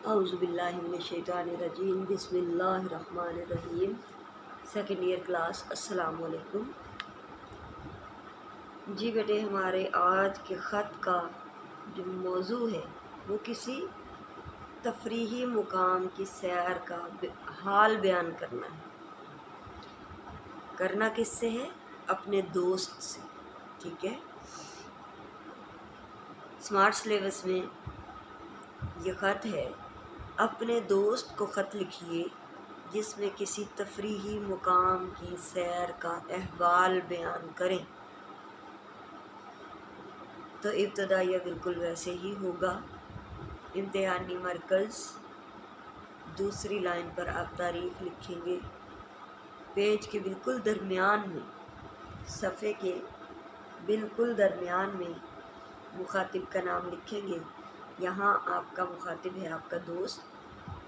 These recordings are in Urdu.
اعوذ باللہ من الشیطان الرجیم بسم اللہ الرحمن الرحیم۔ سیکنڈ ایئر کلاس، السلام علیکم۔ جی بیٹے، ہمارے آج کے خط کا جو موضوع ہے وہ کسی تفریحی مقام کی سیر کا حال بیان کرنا ہے۔ کرنا کس سے ہے؟ اپنے دوست سے، ٹھیک ہے۔ اسمارٹ سلیبس میں یہ خط ہے، اپنے دوست کو خط لکھیے جس میں کسی تفریحی مقام کی سیر کا احوال بیان کریں۔ تو ابتدائیہ بالکل ویسے ہی ہوگا۔ امتحانی مرکز، دوسری لائن پر آپ تاریخ لکھیں گے، پیج کے بالکل درمیان میں، صفحے کے بالکل درمیان میں مخاطب کا نام لکھیں گے۔ یہاں آپ کا مخاطب ہے آپ کا دوست،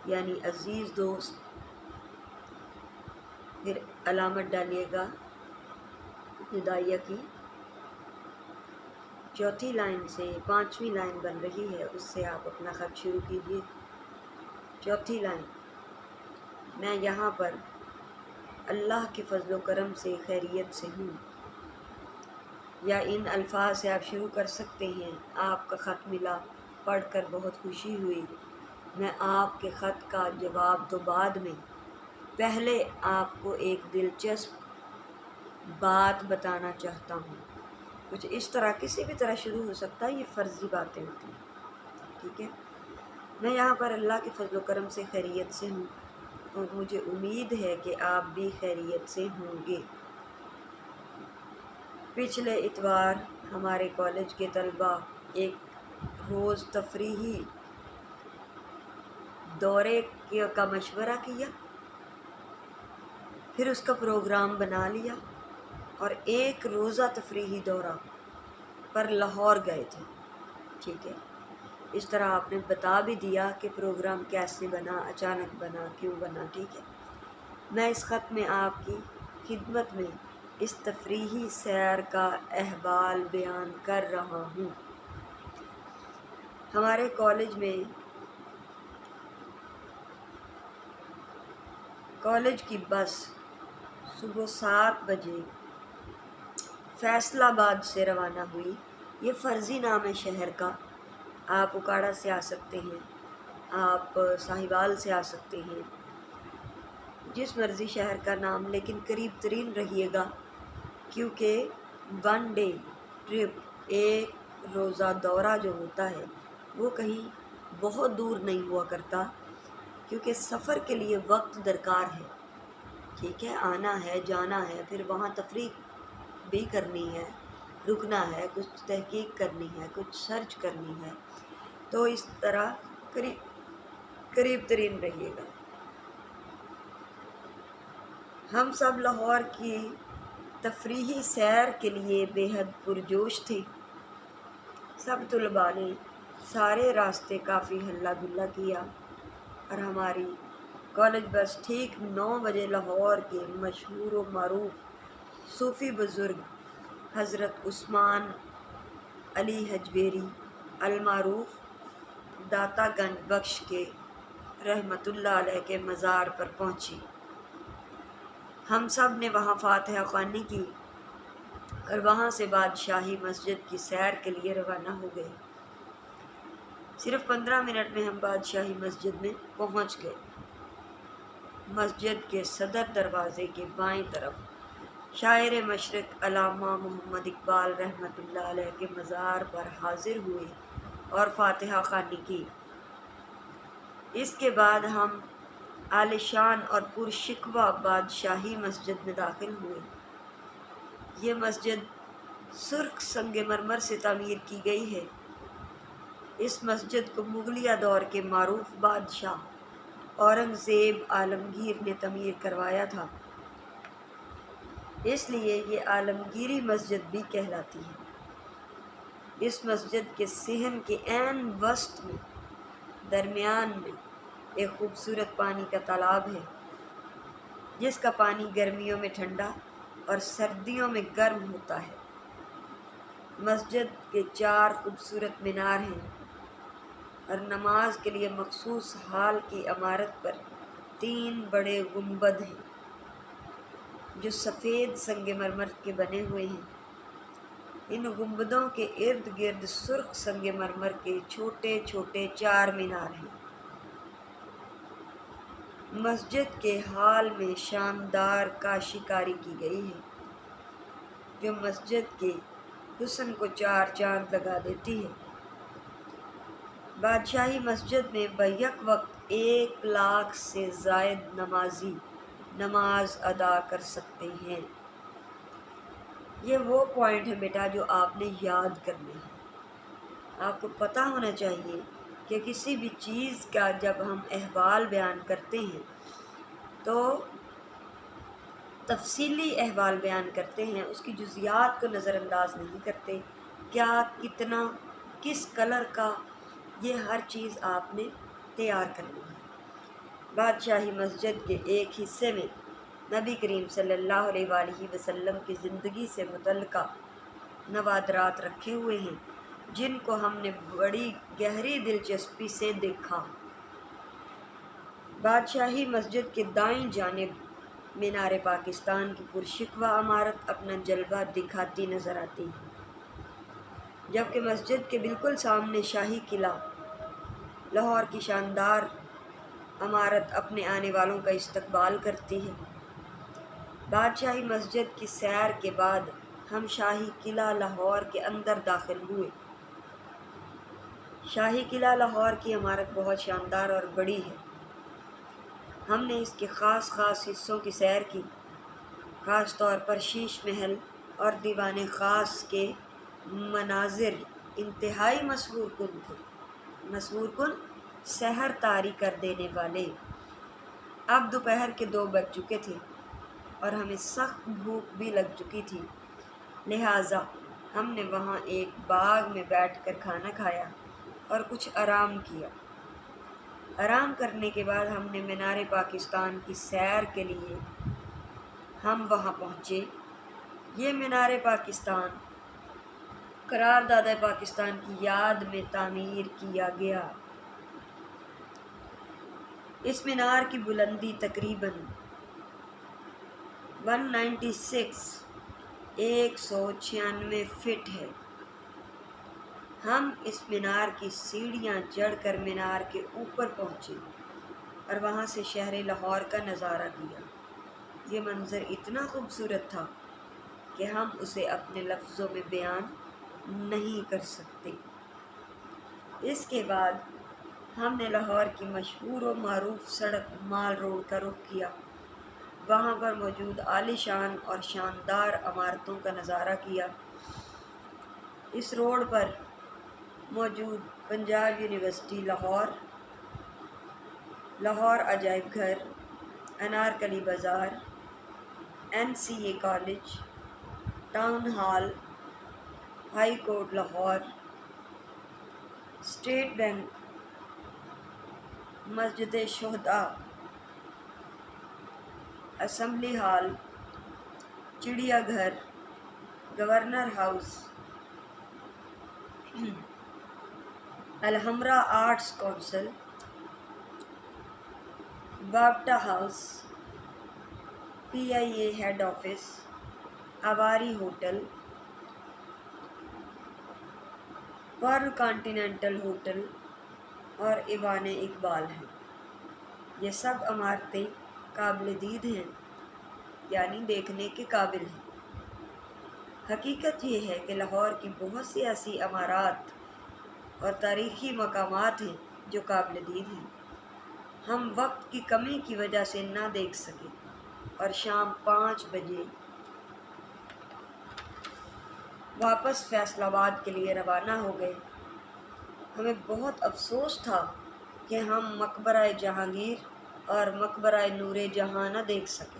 یعنی عزیز دوست۔ پھر علامت ڈالیے گا ابتدائیہ کی، چوتھی لائن سے پانچویں لائن بن رہی ہے، اس سے آپ اپنا خط شروع کیجیے۔ چوتھی لائن، میں یہاں پر اللہ کے فضل و کرم سے خیریت سے ہوں، یا ان الفاظ سے آپ شروع کر سکتے ہیں۔ آپ کا خط ملا، پڑھ کر بہت خوشی ہوئی، میں آپ کے خط کا جواب تو بعد میں، پہلے آپ کو ایک دلچسپ بات بتانا چاہتا ہوں۔ کچھ اس طرح، کسی بھی طرح شروع ہو سکتا ہے، یہ فرضی باتیں ہوتی ہیں، ٹھیک ہے۔ میں یہاں پر اللہ کے فضل و کرم سے خیریت سے ہوں اور مجھے امید ہے کہ آپ بھی خیریت سے ہوں گے۔ پچھلے اتوار ہمارے کالج کے طلباء ایک روز تفریحی دورے کا مشورہ کیا، پھر اس کا پروگرام بنا لیا اور ایک روزہ تفریحی دورہ پر لاہور گئے تھے، ٹھیک ہے۔ اس طرح آپ نے بتا بھی دیا کہ پروگرام کیسے بنا، اچانک بنا، کیوں بنا، ٹھیک ہے۔ میں اس خط میں آپ کی خدمت میں اس تفریحی سیر کا احوال بیان کر رہا ہوں۔ ہمارے کالج کی بس صبح 7 بجے فیصل آباد سے روانہ ہوئی۔ یہ فرضی نام ہے شہر کا، آپ اکاڑا سے آ سکتے ہیں، آپ ساہیوال سے آ سکتے ہیں، جس مرضی شہر کا نام، لیکن قریب ترین رہیے گا، کیونکہ 1 ڈے ٹرپ، ایک روزہ دورہ جو ہوتا ہے وہ کہیں بہت دور نہیں ہوا کرتا، کیونکہ سفر کے لیے وقت درکار ہے، ٹھیک ہے۔ آنا ہے، جانا ہے، پھر وہاں تفریح بھی کرنی ہے، رکنا ہے، کچھ تحقیق کرنی ہے، کچھ سرچ کرنی ہے، تو اس طرح قریب ترین رہیے گا۔ ہم سب لاہور کی تفریحی سیر کے لیے بے حد پرجوش تھے۔ سب طلباء نے سارے راستے کافی ہلا گلا کیا اور ہماری کالج بس ٹھیک 9 بجے لاہور کے مشہور و معروف صوفی بزرگ حضرت عثمان علی حجویری المعروف داتا گنج بخش کے رحمت اللہ علیہ کے مزار پر پہنچی۔ ہم سب نے وہاں فاتحہ خوانی کی اور وہاں سے بادشاہی مسجد کی سیر کے لیے روانہ ہو گئے۔ صرف 15 منٹ میں ہم بادشاہی مسجد میں پہنچ گئے۔ مسجد کے صدر دروازے کے بائیں طرف شاعر مشرق علامہ محمد اقبال رحمۃ اللہ علیہ کے مزار پر حاضر ہوئے اور فاتحہ خوانی کی۔ اس کے بعد ہم عالیشان اور پرشکوہ بادشاہی مسجد میں داخل ہوئے۔ یہ مسجد سرخ سنگ مرمر سے تعمیر کی گئی ہے۔ اس مسجد کو مغلیہ دور کے معروف بادشاہ اورنگزیب عالمگیر نے تعمیر کروایا تھا، اس لیے یہ عالمگیری مسجد بھی کہلاتی ہے۔ اس مسجد کے صحن کے عین وسط میں، درمیان میں، ایک خوبصورت پانی کا تالاب ہے، جس کا پانی گرمیوں میں ٹھنڈا اور سردیوں میں گرم ہوتا ہے۔ مسجد کے 4 خوبصورت مینار ہیں، اور نماز کے لیے مخصوص ہال کی عمارت پر 3 بڑے گنبد ہیں جو سفید سنگ مرمر کے بنے ہوئے ہیں۔ ان گنبدوں کے ارد گرد سرخ سنگ مرمر کے چھوٹے چھوٹے 4 مینار ہیں۔ مسجد کے ہال میں شاندار کاشی کاری کی گئی ہے جو مسجد کے حسن کو 4 چاند لگا دیتی ہے۔ بادشاہی مسجد میں بیک وقت 1 لاکھ سے زائد نمازی نماز ادا کر سکتے ہیں۔ یہ وہ پوائنٹ ہے بیٹا جو آپ نے یاد کرنے ہیں۔ آپ کو پتہ ہونا چاہیے کہ کسی بھی چیز کا جب ہم احوال بیان کرتے ہیں تو تفصیلی احوال بیان کرتے ہیں، اس کی جزیات کو نظر انداز نہیں کرتے۔ کیا، کتنا، کس کلر کا، یہ ہر چیز آپ نے تیار کرنی ہے۔ بادشاہی مسجد کے ایک حصے میں نبی کریم صلی اللہ علیہ وآلہ وسلم کی زندگی سے متعلقہ نوادرات رکھے ہوئے ہیں جن کو ہم نے بڑی گہری دلچسپی سے دیکھا۔ بادشاہی مسجد کے دائیں جانب مینار پاکستان کی پرشکوہ عمارت اپنا جلوہ دکھاتی نظر آتی ہے، جبکہ مسجد کے بالکل سامنے شاہی قلعہ لاہور کی شاندار عمارت اپنے آنے والوں کا استقبال کرتی ہے۔ بادشاہی مسجد کی سیر کے بعد ہم شاہی قلعہ لاہور کے اندر داخل ہوئے۔ شاہی قلعہ لاہور کی عمارت بہت شاندار اور بڑی ہے۔ ہم نے اس کے خاص حصوں کی سیر کی، خاص طور پر شیش محل اور دیوان خاص کے مناظر انتہائی مسحور کن، سحر طاری کر دینے والے۔ اب دوپہر کے 2 بج چکے تھے اور ہمیں سخت بھوک بھی لگ چکی تھی، لہٰذا ہم نے وہاں ایک باغ میں بیٹھ کر کھانا کھایا اور کچھ آرام کیا۔ آرام کرنے کے بعد ہم نے مینار پاکستان کی سیر کے لیے ہم وہاں پہنچے۔ یہ مینار پاکستان قرارداد پاکستان کی یاد میں تعمیر کیا گیا۔ اس مینار کی بلندی تقریباً 196 فٹ ہے۔ ہم اس مینار کی سیڑھیاں چڑھ کر مینار کے اوپر پہنچے اور وہاں سے شہر لاہور کا نظارہ کیا۔ یہ منظر اتنا خوبصورت تھا کہ ہم اسے اپنے لفظوں میں بیان نہیں کر سکتے۔ اس کے بعد ہم نے لاہور کی مشہور و معروف سڑک مال روڈ کا رخ کیا۔ وہاں پر موجود عالی شان اور شاندار عمارتوں کا نظارہ کیا۔ اس روڈ پر موجود پنجاب یونیورسٹی لاہور، لاہور عجائب گھر، انارکلی بازار، NCA college, town hall, high court Lahore, state bank, مسجد شہداء، اسمبلی ہال، چڑیا گھر، governor house, Alhamra arts council, باپٹا house, PIA head office, Avari hotel, pearl continental hotel اور ایوان اقبال ہیں۔ یہ سب عمارتیں قابل دید ہیں، یعنی دیکھنے کے قابل ہیں۔ حقیقت یہ ہے کہ لاہور کی بہت سی ایسی عمارات اور تاریخی مقامات ہیں جو قابل دید ہیں، ہم وقت کی کمی کی وجہ سے نہ دیکھ سکے اور شام 5 بجے واپس فیصل آباد کے لیے روانہ ہو گئے۔ ہمیں بہت افسوس تھا کہ ہم مقبرہ جہانگیر اور مقبرہ نور جہاں نہ دیکھ سکے۔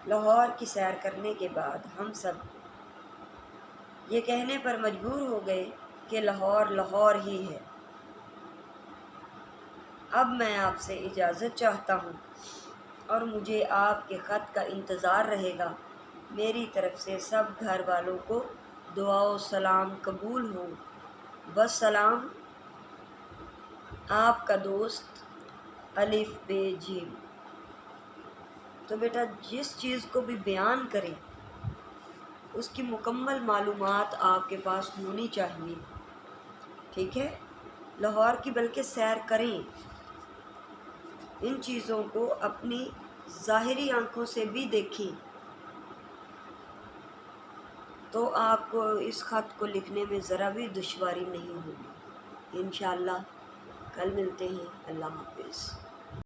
لاہور کی سیر کرنے کے بعد ہم سب یہ کہنے پر مجبور ہو گئے کہ لاہور لاہور ہی ہے۔ اب میں آپ سے اجازت چاہتا ہوں اور مجھے آپ کے خط کا انتظار رہے گا۔ میری طرف سے سب گھر والوں کو دعا و سلام قبول ہو۔ والسلام آپ کا دوست الف بے جیم۔ تو بیٹا جس چیز کو بھی بیان کریں اس کی مکمل معلومات آپ کے پاس ہونی چاہیے، ٹھیک ہے؟ لاہور کی بلکہ سیر کریں، ان چیزوں کو اپنی ظاہری آنکھوں سے بھی دیکھیں، تو آپ کو اس خط کو لکھنے میں ذرا بھی دشواری نہیں ہوگی۔ انشاءاللہ کل ملتے ہیں۔ اللہ حافظ۔